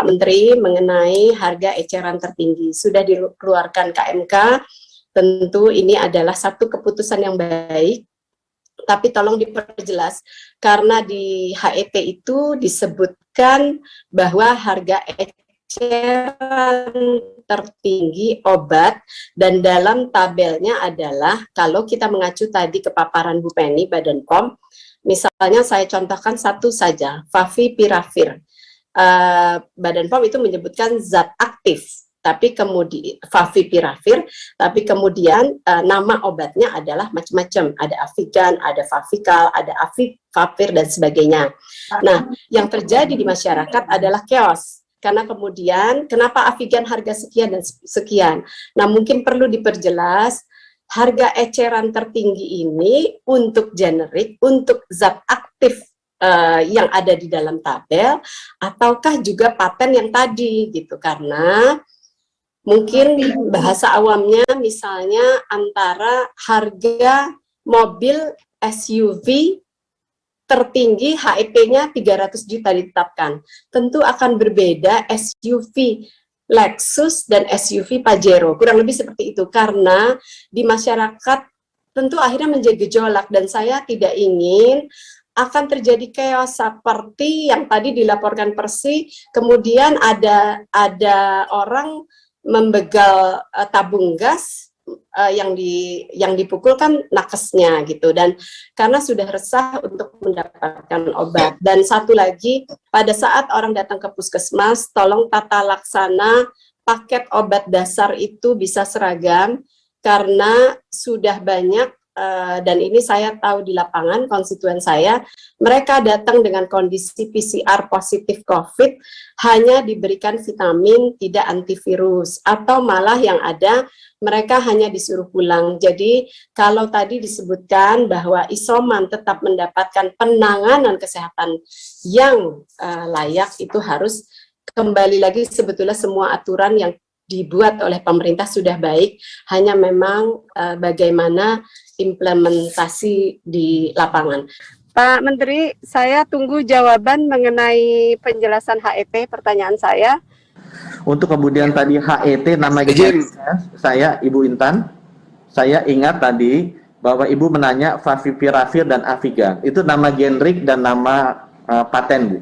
Menteri mengenai harga eceran tertinggi. Sudah dikeluarkan KMK, tentu ini adalah satu keputusan yang baik, tapi tolong diperjelas, karena di HET itu disebutkan bahwa harga eceran tertinggi obat, dan dalam tabelnya adalah, kalau kita mengacu tadi ke paparan Bu Penny, Badan POM, misalnya saya contohkan satu saja, Favipiravir. Badan POM itu menyebutkan zat aktif, tapi kemudian Favipiravir, tapi kemudian nama obatnya adalah macam-macam, ada Avigan, ada Favikal, ada Avifavir dan sebagainya. Nah, yang terjadi di masyarakat adalah chaos, karena kemudian kenapa Avigan harga sekian dan sekian. Nah, mungkin perlu diperjelas harga eceran tertinggi ini untuk generik, untuk zat aktif yang ada di dalam tabel, ataukah juga paten yang tadi gitu, karena mungkin bahasa awamnya misalnya antara harga mobil SUV tertinggi HEP-nya 300 juta ditetapkan, tentu akan berbeda SUV Lexus dan SUV Pajero, kurang lebih seperti itu, karena di masyarakat tentu akhirnya menjadi gejolak, dan saya tidak ingin akan terjadi chaos seperti yang tadi dilaporkan Persi, kemudian ada orang membegal tabung gas yang dipukul kan nakesnya gitu, dan karena sudah resah untuk mendapatkan obat. Dan satu lagi, pada saat orang datang ke puskesmas, tolong tata laksana paket obat dasar itu bisa seragam, karena sudah banyak dan ini saya tahu di lapangan, konstituen saya, mereka datang dengan kondisi PCR positif COVID, hanya diberikan vitamin, tidak antivirus, atau malah yang ada, mereka hanya disuruh pulang. Jadi, kalau tadi disebutkan bahwa isoman tetap mendapatkan penanganan kesehatan yang layak, itu harus kembali lagi, sebetulnya semua aturan yang dibuat oleh pemerintah sudah baik, hanya memang bagaimana implementasi di lapangan. Pak Menteri, saya tunggu jawaban mengenai penjelasan HET, pertanyaan saya. Untuk kemudian tadi HET nama saya Ibu Intan, saya ingat tadi bahwa Ibu menanya Favipiravir dan Avigan, itu nama generik dan nama paten, Bu.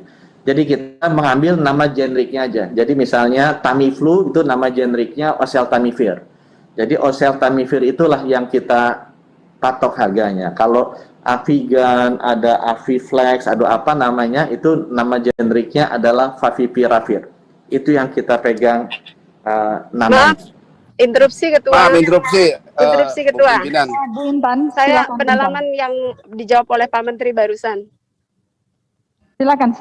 Jadi kita mengambil nama generiknya aja. Jadi misalnya Tamiflu itu nama generiknya Oseltamivir. Jadi Oseltamivir itulah yang kita patok harganya. Kalau Avigan, ada Aviflex, ada apa namanya, itu nama generiknya adalah Favipiravir. Itu yang kita pegang namanya. Maaf, interupsi Ketua. Interupsi Ketua. Bu Intan, saya silakan, pendalaman yang dijawab oleh Pak Menteri barusan. Silakan.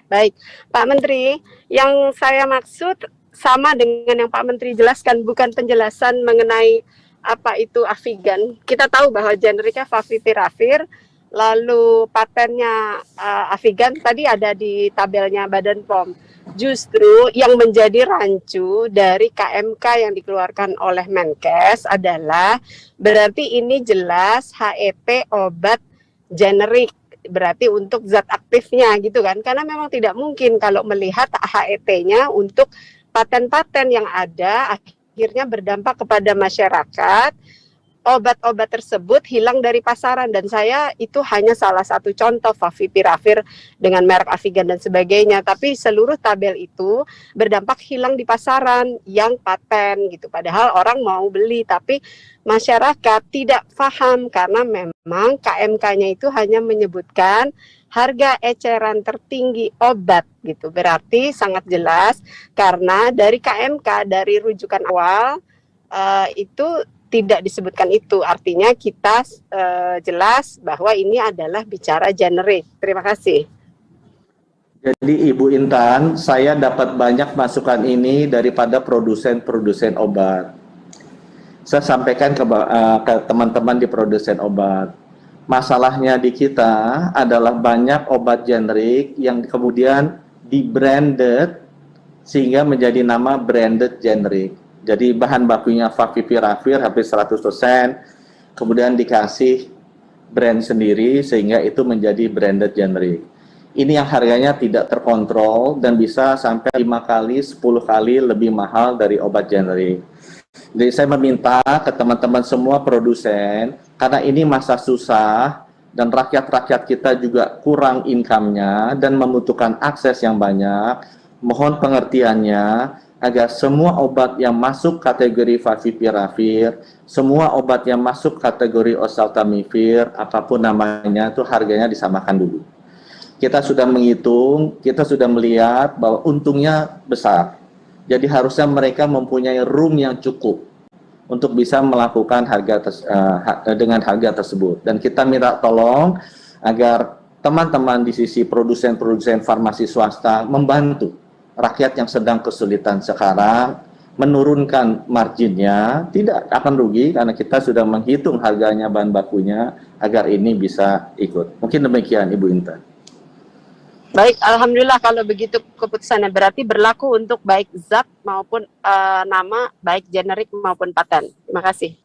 Baik, Pak Menteri, yang saya maksud sama dengan yang Pak Menteri jelaskan, bukan penjelasan mengenai apa itu Avigan. Kita tahu bahwa generiknya Favipiravir, lalu patennya Avigan tadi ada di tabelnya Badan POM. Justru yang menjadi rancu dari KMK yang dikeluarkan oleh Menkes adalah berarti ini jelas HEP obat generik, berarti untuk zat aktifnya gitu kan, karena memang tidak mungkin kalau melihat HET-nya untuk paten-paten yang ada akhirnya berdampak kepada masyarakat, obat-obat tersebut hilang dari pasaran, dan saya itu hanya salah satu contoh Favipiravir dengan merek Avigan dan sebagainya, tapi seluruh tabel itu berdampak hilang di pasaran yang paten gitu, padahal orang mau beli, tapi masyarakat tidak paham karena memang KMK-nya itu hanya menyebutkan harga eceran tertinggi obat gitu, berarti sangat jelas karena dari KMK, dari rujukan awal itu tidak disebutkan itu, artinya kita jelas bahwa ini adalah bicara generik. Terima kasih. Jadi Ibu Intan, saya dapat banyak masukan ini daripada produsen-produsen obat. Saya sampaikan ke teman-teman di produsen obat. Masalahnya di kita adalah banyak obat generik yang kemudian di-branded sehingga menjadi nama branded generik. Jadi bahan bakunya Favipiravir hampir 100%, kemudian dikasih brand sendiri sehingga itu menjadi branded generik. ini yang harganya tidak terkontrol dan bisa sampai 5 kali, 10 kali lebih mahal dari obat generik. Jadi saya meminta ke teman-teman semua produsen, karena ini masa susah dan rakyat-rakyat kita juga kurang income-nya dan membutuhkan akses yang banyak, mohon pengertiannya agar semua obat yang masuk kategori favipiravir, semua obat yang masuk kategori oseltamivir, apapun namanya, itu harganya disamakan dulu. Kita sudah menghitung, kita sudah melihat bahwa untungnya besar. Jadi harusnya mereka mempunyai room yang cukup untuk bisa melakukan dengan harga tersebut. Dan kita minta tolong agar teman-teman di sisi produsen-produsen farmasi swasta membantu rakyat yang sedang kesulitan sekarang, menurunkan marginnya, tidak akan rugi karena kita sudah menghitung harganya bahan bakunya agar ini bisa ikut. Mungkin demikian Ibu Intan. Baik, alhamdulillah kalau begitu keputusannya berarti berlaku untuk baik zat maupun nama, baik generik maupun paten. Terima kasih.